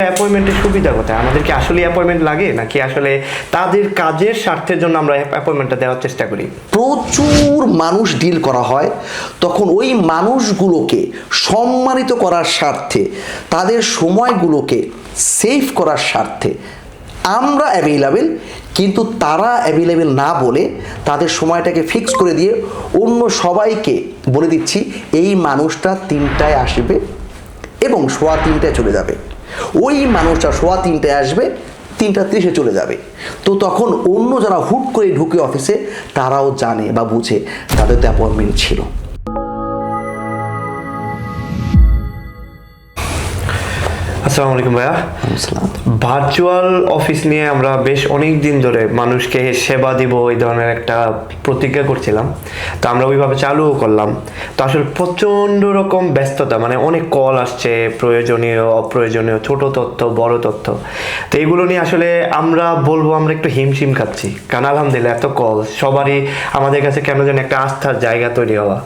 অ্যাপয়েন্টমেন্টের সুবিধা কোথায়? আমাদের কি আসলে অ্যাপয়েন্টমেন্ট লাগে নাকি আসলে তাদের কাজের স্বার্থের জন্য আমরা অ্যাপয়েন্টমেন্টটা দেওয়ার চেষ্টা করি? প্রচুর মানুষ ডিল করা হয়, তখন ওই মানুষগুলোকে সম্মানিত করার স্বার্থে, তাদের সময়গুলোকে সেভ করার স্বার্থে আমরা অ্যাভেলেবেল, কিন্তু তারা অ্যাভেলেবেল না বলে তাদের সময়টাকে ফিক্স করে দিয়ে অন্য সবাইকে বলে দিচ্ছি এই মানুষটা 3টায় আসবে এবং 3:15 চলে যাবে, ওই মানুষটা 3:15 আসবে 3:30 চলে যাবে। তো তখন অন্য যারা হুট করে ঢুকে অফিসে তারাও জানে বা বুঝে তাদের তো অ্যাপয়েন্টমেন্ট ছিল। আসসালামু আলাইকুম ভাইয়া। ভার্চুয়াল অফিস নিয়ে আমরা বেশ অনেক দিন ধরে মানুষকে সেবা দিব এই ধরনের একটা প্রতিজ্ঞা করছিলাম, তো আমরা ওইভাবে চালুও করলাম। তো আসলে প্রচণ্ড রকম ব্যস্ততা, মানে অনেক কল আসছে, প্রয়োজনীয় অপ্রয়োজনীয়, ছোট তথ্য বড় তথ্য। তো এইগুলো নিয়ে আসলে আমরা বলবো আমরা একটু হিমশিম খাচ্ছি, কারণ আলহামদুলিল্লাহ এত কল, সবারই আমাদের কাছে কেন যেন একটা আস্থার জায়গা তৈরি হওয়া।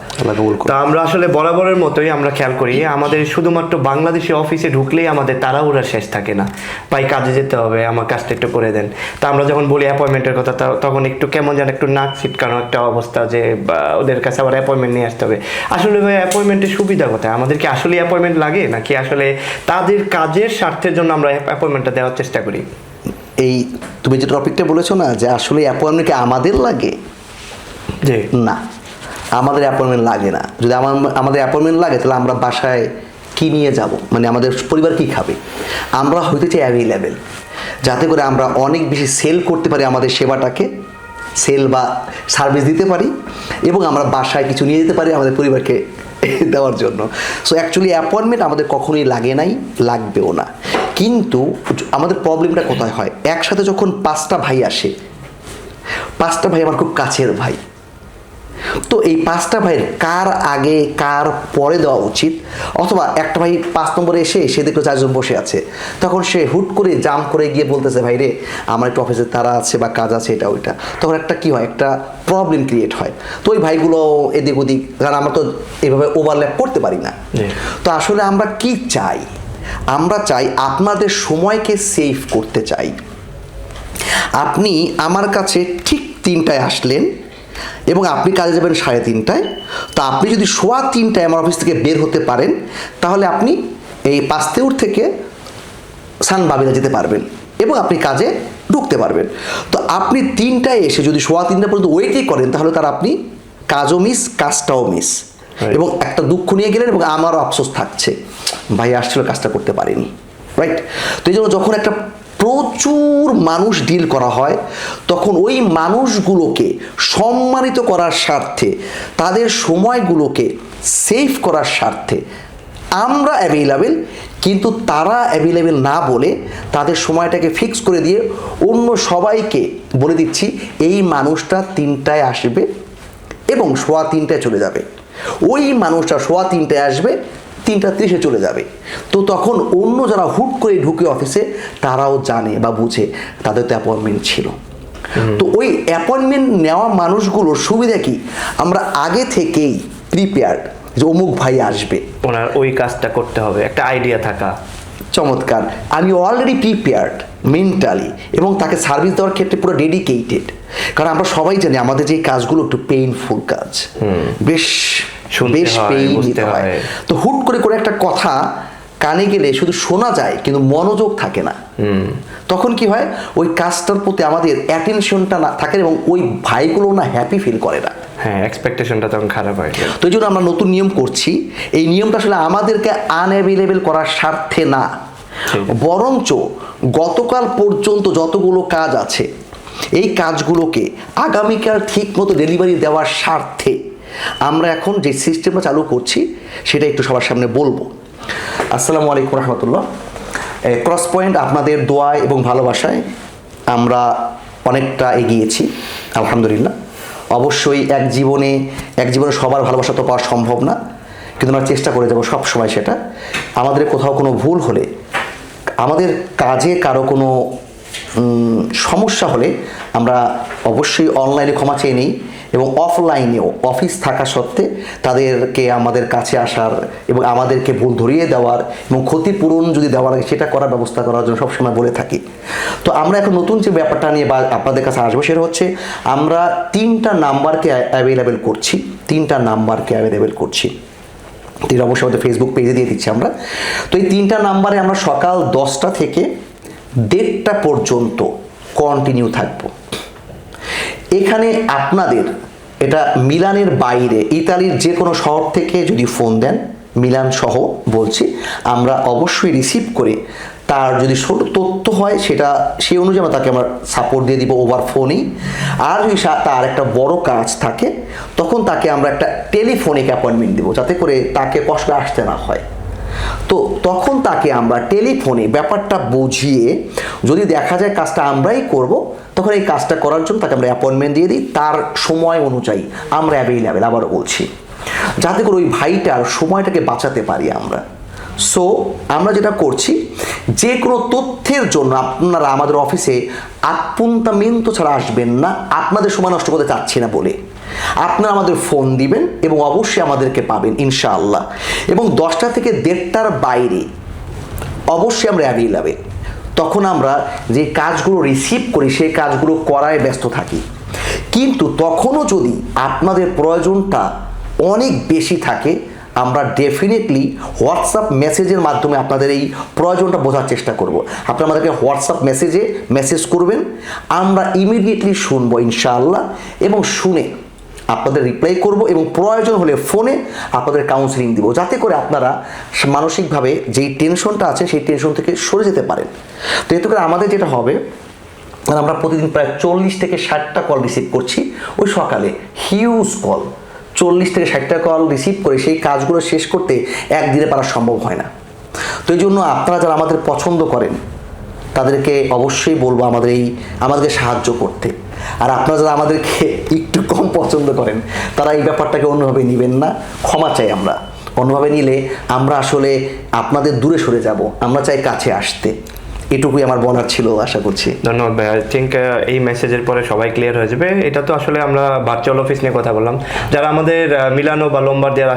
তা আমরা আসলে বরাবরের মতোই আমরা খেয়াল করি আমাদের শুধুমাত্র বাংলাদেশি অফিসে ঢুকলেই আমাদের তাড়াহুড়া শেষ থাকে না, ভাই কাজে যেতে হবে, আমার কাজটা একটু করে দেন। তা আমরা যখন বলি অ্যাপয়েন্টমেন্টের কথা, তখন একটু কেমন যেন একটু নাক ছিটকানো একটা অবস্থা, যে ওদের কাছে আবার অ্যাপয়েন্টমেন্ট নিয়ে আসতে হবে। আসলে ভাই অ্যাপয়েন্টমেন্টের সুবিধা কোথায়? আমাদের কি আসলে অ্যাপয়েন্টমেন্ট লাগে নাকি আসলে তাদের কাজের স্বার্থের জন্য আমরা অ্যাপয়েন্টমেন্টটা দেওয়ার চেষ্টা করি? এই তুমি যে টপিকটা বলেছো না, যে আসলে অ্যাপয়েন্টমেন্ট কি আমাদের লাগে? জি না, আমাদের অ্যাপয়েন্টমেন্ট লাগে না। যদি আমাদের অ্যাপয়েন্টমেন্ট লাগে তাহলে আমরা বাসায় কি নিয়ে যাব, মানে আমাদের পরিবার কি খাবে? আমরা হইতে চাই অ্যাভেলেবেল, যাতে করে আমরা অনেক বেশি সেল করতে পারি, আমাদের সেবাটাকে সেল বা সার্ভিস দিতে পারি, এবং আমরা বাসায় কিছু নিয়ে যেতে পারি আমাদের পরিবারকে দেওয়ার জন্য। সো অ্যাকচুয়ালি অ্যাপয়েন্টমেন্ট আমাদের কখনোই লাগে নাই, লাগবেও না। কিন্তু আমাদের প্রবলেমটা কোথায় হয়? একসাথে যখন 5টা ভাই আসে, 5টা ভাই আমার খুব কাছের ভাই, তো এই 5টা ভাইয়ের কার আগে কার পরে দেওয়া উচিত? অথবা একটা ভাই 5 নম্বরে এসে সে দেখলো 4জন বসে আছে, তখন সে হুট করে জাম করে গিয়ে বলতেছে ভাই রে আমার একটু অফিসে তারা আছে বা কাজ আছে এটা ওইটা, তখন একটা কি হয়, একটা প্রবলেম ক্রিয়েট হয়। তো ওই ভাইগুলো এদিক ওদিক, কারণ আমরা তো এইভাবে ওভারল্যাপ করতে পারি না। তো আসলে আমরা কি চাই? আমরা চাই আপনাদের সময়কে সেভ করতে চাই। আপনি আমার কাছে ঠিক 3টায় আসলেন এবং আপনি কাজে যাবেন 3:30টায়, তো আপনি যদি 3:15টায় আমার অফিস থেকে বের হতে পারেন, তাহলে আপনি এই পাঁচতেউর থেকে সানবাবিলা যেতে পারবেন এবং আপনি কাজে ঢুকতে পারবেন। তো আপনি 3টায় এসে যদি 3:15 পর্যন্ত ওয়েটই করেন, তাহলে তার আপনি কাজও মিস, কাজটাও মিস, এবং একটা দুঃখ নিয়ে গেলেন এবং আমারও আফসোস থাকছে ভাই আসছিল কাজটা করতে পারেনি, রাইট? তো এই জন্য যখন একটা প্রচুর মানুষ ডিল করা হয়, তখন ওই মানুষগুলোকে সম্মানিত করার স্বার্থে, তাদের সময়গুলোকে সেভ করার স্বার্থে আমরা অ্যাভেলেবেল, কিন্তু তারা অ্যাভেলেবেল না বলে তাদের সময়টাকে ফিক্স করে দিয়ে অন্য সবাইকে বলে দিচ্ছি এই মানুষটা 3টায় আসবে এবং 3:15 চলে যাবে, ওই মানুষটা 3:15 আসবে 3:30 চলে যাবে। তো তখন অন্য যারা হুট করে ঢুকে অফিসে তারাও জানে বা বুঝে তাদের তো অ্যাপয়েন্টমেন্ট ছিল। তো ওই অ্যাপয়েন্টমেন্ট নেওয়া মানুষগুলোর সুবিধা কি? আমরা আগে থেকেই প্রিপেয়ার্ড যে অমুক ভাই আসবে, ওনার ওই কাজটা করতে হবে, একটা আইডিয়া থাকা। চমৎকার, আমি অলরেডি প্রিপেয়ার্ড মেন্টালি, এবং তাকে সার্ভিস দেওয়ার ক্ষেত্রে পুরো ডেডিকেটেড। কারণ আমরা সবাই জানি আমাদের যে কাজগুলো একটু পেইনফুল কাজ, বেশ পেইন নিতে হয়। তো হুট করে করে একটা কথা কানে গেলে শুধু শোনা যায় কিন্তু মনোযোগ থাকে না, তখন কি হয় ওই কাজটার প্রতি আমাদের অ্যাটেনশনটা না থাকে এবং ওই ভাইগুলো না হ্যাপি ফিল করে না। হ্যাঁ, এক্সপেকটেশনটা তখন খারাপ হয়। তো এই জন্য আমরা নতুন নিয়ম করছি। এই নিয়মটা আসলে আমাদেরকে আনঅ্যাভেলেবেল করার স্বার্থে না, বরঞ্চ গতকাল পর্যন্ত যতগুলো কাজ আছে এই কাজগুলোকে আগামীকাল ঠিক মতো ডেলিভারি দেওয়ার স্বার্থে আমরা এখন যে সিস্টেমটা চালু করছি সেটা একটু সবার সামনে বলবো। আসসালামু আলাইকুম রহমতুল্লাহ। ক্রস পয়েন্ট আপনাদের দোয়া এবং ভালোবাসায় আমরা অনেকটা এগিয়েছি আলহামদুলিল্লাহ। অবশ্যই এক জীবনে সবার ভালোবাসা তো পাওয়া সম্ভব না, কিন্তু আমরা চেষ্টা করে যাব সব সময় সেটা। আমাদের কোথাও কোনো ভুল হলে, আমাদের কাজে কারো কোনো সমস্যা হলে আমরা অবশ্যই অনলাইনে ক্ষমা চেয়ে নিই এবং অফলাইনেও অফিস থাকা সত্ত্বে তাদেরকে আমাদের কাছে আসার এবং আমাদেরকে ভুল ধরিয়ে দেওয়ার এবং ক্ষতিপূরণ যদি দেওয়া লাগে সেটা করার ব্যবস্থা করার জন্য সবসময় বলে থাকি। তো আমরা এখন নতুন যে ব্যাপারটা নিয়ে বা আপনাদের কাছে আসবো সেটা হচ্ছে আমরা 3টা নাম্বারকে অ্যাভেলেবেল করছি, 3টা নাম্বারকে অ্যাভেলেবেল করছি। তিনি অবশ্যই আমাদের ফেসবুক পেজে দিয়ে দিচ্ছি আমরা। তো এই 3টা নাম্বারে আমরা সকাল 10টা থেকে 1:30টা পর্যন্ত কন্টিনিউ থাকবো। এখানে আপনাদের এটা মিলানের বাইরে ইতালির যে কোনো শহর থেকে যদি ফোন দেন, মিলান সহ বলছি, আমরা অবশ্যই রিসিভ করে তার যদি ছোট তথ্য হয় সেটা সেই অনুযায়ী আমরা তাকে আমরা সাপোর্ট দিয়ে দিব ওভার ফোনেই। আর যদি তার একটা বড় কাজ থাকে তখন তাকে আমরা একটা টেলিফোনিক অ্যাপয়েন্টমেন্ট দেবো, যাতে করে তাকে কষ্ট আসতে না হয়। তো তখন তাকে আমরা টেলিফোনে ব্যাপারটা বুঝিয়ে যদি দেখা যায় কাজটা আমরাই করব, তখন এই কাজটা করার জন্য তাকে আমরা অ্যাপয়েন্টমেন্ট দিয়ে দিই তার সময় অনুযায়ী আমরা অ্যাভেলেবেল, আবারও বলছি, যাতে করে ওই ভাইটার সময়টাকে বাঁচাতে পারি আমরা। সো আমরা যেটা করছি, যে কোনো তথ্যের জন্য আপনারা আমাদের অফিসে আপ্পুন্তামিento ছাড়া আসবেন না, আপনাদের সময় নষ্ট করতে চাচ্ছি না বলে। আপনারা আমাদের ফোন দিবেন এবং অবশ্যই আমাদেরকে পাবেন ইনশাআল্লাহ। এবং 10টা থেকে 1:30টার বাইরে অবশ্যই আমরা অ্যাভেলেবেল। তখন আমরা যে কাজগুলো রিসিভ করি সেই কাজগুলো করায় ব্যস্ত থাকি। কিন্তু তখনও যদি আপনাদের প্রয়োজনটা অনেক বেশি থাকে, আমরা ডেফিনেটলি হোয়াটসঅ্যাপ মেসেজের মাধ্যমে আপনাদের এই প্রয়োজনটা বোঝার চেষ্টা করব। আপনারা আমাদেরকে হোয়াটসঅ্যাপ মেসেজে মেসেজ করবেন, আমরা ইমিডিয়েটলি শুনবো ইনশাআল্লাহ, এবং শুনে আপনাদের রিপ্লাই করব এবং প্রয়োজন হলে ফোনে আপনাদের কাউন্সিলিং দিব, যাতে করে আপনারা মানসিকভাবে যেই টেনশনটা আছে সেই টেনশন থেকে সরে যেতে পারেন। তো এতে করে আমাদের যেটা হবে, আমরা প্রতিদিন প্রায় 40 থেকে 60টা কল রিসিভ করছি ওই সকালে, হিউজ কল, 40 থেকে 60টা কল রিসিভ করে সেই কাজগুলো শেষ করতে একদিনে পারা সম্ভব হয় না। তো এই জন্য আপনারা যারা আমাদের পছন্দ করেন তাদেরকে অবশ্যই বলবো আমাদেরকে সাহায্য করতে। আর আপনারা যারা আমাদেরকে একটু কম পছন্দ করেন তারা এই ব্যাপারটাকে অন্যভাবে নেবেন না, ক্ষমা চাই আমরা। অন্যভাবে নিলে আমরা আসলে আপনাদের দূরে সরে যাব, আমরা চাই কাছে আসতে। এটুকুই আমার বলার ছিল, আশা করছি। ধন্যবাদ ভাই। আই থিঙ্ক এই মেসেজের পরে সবাই ক্লিয়ার হয়ে যাবে। এটা তো আসলে আমরা ভার্চুয়াল অফিস নিয়ে কথা বললাম। যারা আমাদের মিলানো বা লোম্বার্দিয়ার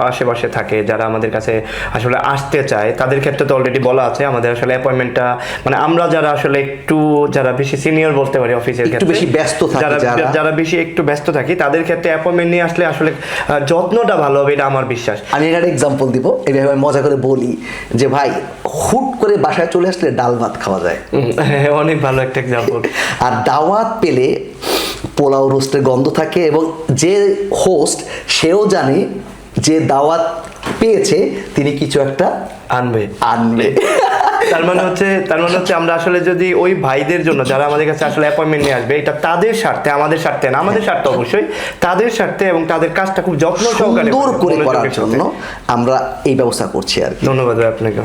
আশেপাশে থাকে, যারা আমাদের কাছে আসলে আসতে চায়, তাদের ক্ষেত্রে তো অলরেডি বলা আছে আমাদের আসলে অ্যাপয়েন্টমেন্টটা, মানে আমরা যারা আসলে যারা বেশি সিনিয়র বলতে পারি অফিসের ক্ষেত্রে, বেশি ব্যস্ত থাকি, যারা বেশি একটু ব্যস্ত থাকি, তাদের ক্ষেত্রে অ্যাপয়েন্টমেন্ট নিয়ে আসলে আসলে যত্নটা ভালো হবে, এটা আমার বিশ্বাস। আমি এটার এক্সাম্পল দিব, এইভাবে আমি মজা করে বলি যে ভাই, হুট করে বাসায় চলে আসলে ডাল ভাত খাওয়া যায়, অনেক ভালো একটা এক্সাম্পল। আর দাওয়াত পেলে পোলাও রোস্টের গন্ধ থাকে, এবং যে হোস্ট সেও জানে যে দাওয়াত পেয়েছে তিনি কিছু একটা আনবে। তার মানে হচ্ছে আমরা আসলে যদি ওই ভাইদের জন্য যারা আমাদের কাছে আসলে অ্যাপয়েন্টমেন্ট নিয়ে আসবে, এটা তাদের স্বার্থে, আমাদের স্বার্থে না, আমাদের স্বার্থে অবশ্যই, তাদের স্বার্থে এবং তাদের কাজটা খুব যত্ন সহকারে সুন্দর করে করার জন্য আমরা এই ব্যবস্থা করছি আর কি। ধন্যবাদ আপনাকে।